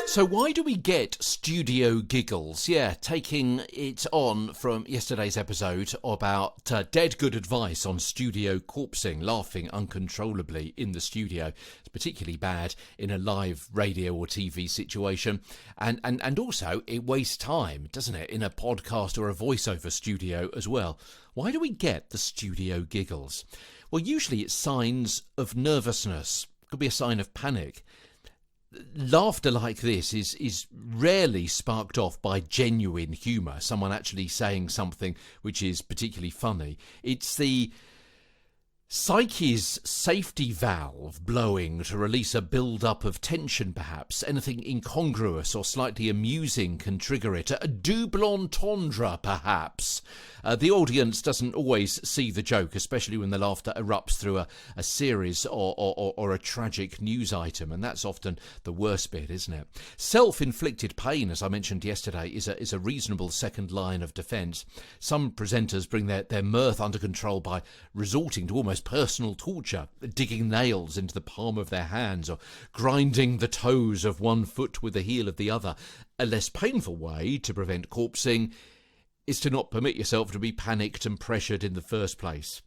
So why do we get studio giggles? Yeah, taking it on from yesterday's episode about dead good advice on studio corpsing, laughing uncontrollably in the studio. It's particularly bad in a live radio or TV situation. And also it wastes time, doesn't it, in a podcast or a voiceover studio as well. Why do we get the studio giggles? Well, usually it's signs of nervousness. It could be a sign of panic. Laughter like this is rarely sparked off by genuine humour, someone actually saying something which is particularly funny. It's the psyche's safety valve blowing to release a build-up of tension, perhaps. Anything incongruous or slightly amusing can trigger it. A double entendre, perhaps. The audience doesn't always see the joke, especially when the laughter erupts through a series or a tragic news item, and that's often the worst bit, isn't it? Self-inflicted pain, as I mentioned yesterday, is a reasonable second line of defence. Some presenters bring their mirth under control by resorting to almost personal torture, digging nails into the palm of their hands or grinding the toes of one foot with the heel of the other. A less painful way to prevent corpsing is to not permit yourself to be panicked and pressured in the first place.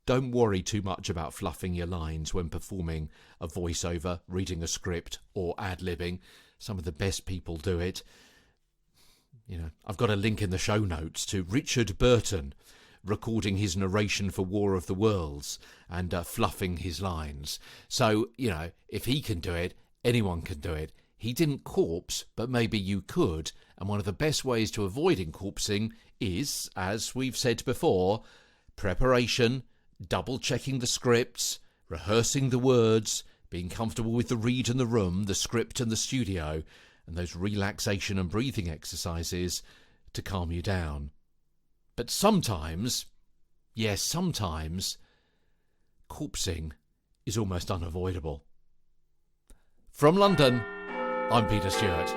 Don't worry too much about fluffing your lines when performing a voiceover, reading a script or ad-libbing. Some of the best people do it. You know, I've got a link in the show notes to Richard Burton recording his narration for War of the Worlds and fluffing his lines. So, you know, if he can do it, anyone can do it. He didn't corpse, but maybe you could. And one of the best ways to avoiding corpsing is, as we've said before, preparation, double-checking the scripts, rehearsing the words, being comfortable with the read in the room, the script and the studio, and those relaxation and breathing exercises to calm you down. But sometimes, yes, sometimes, corpsing is almost unavoidable. From London, I'm Peter Stewart.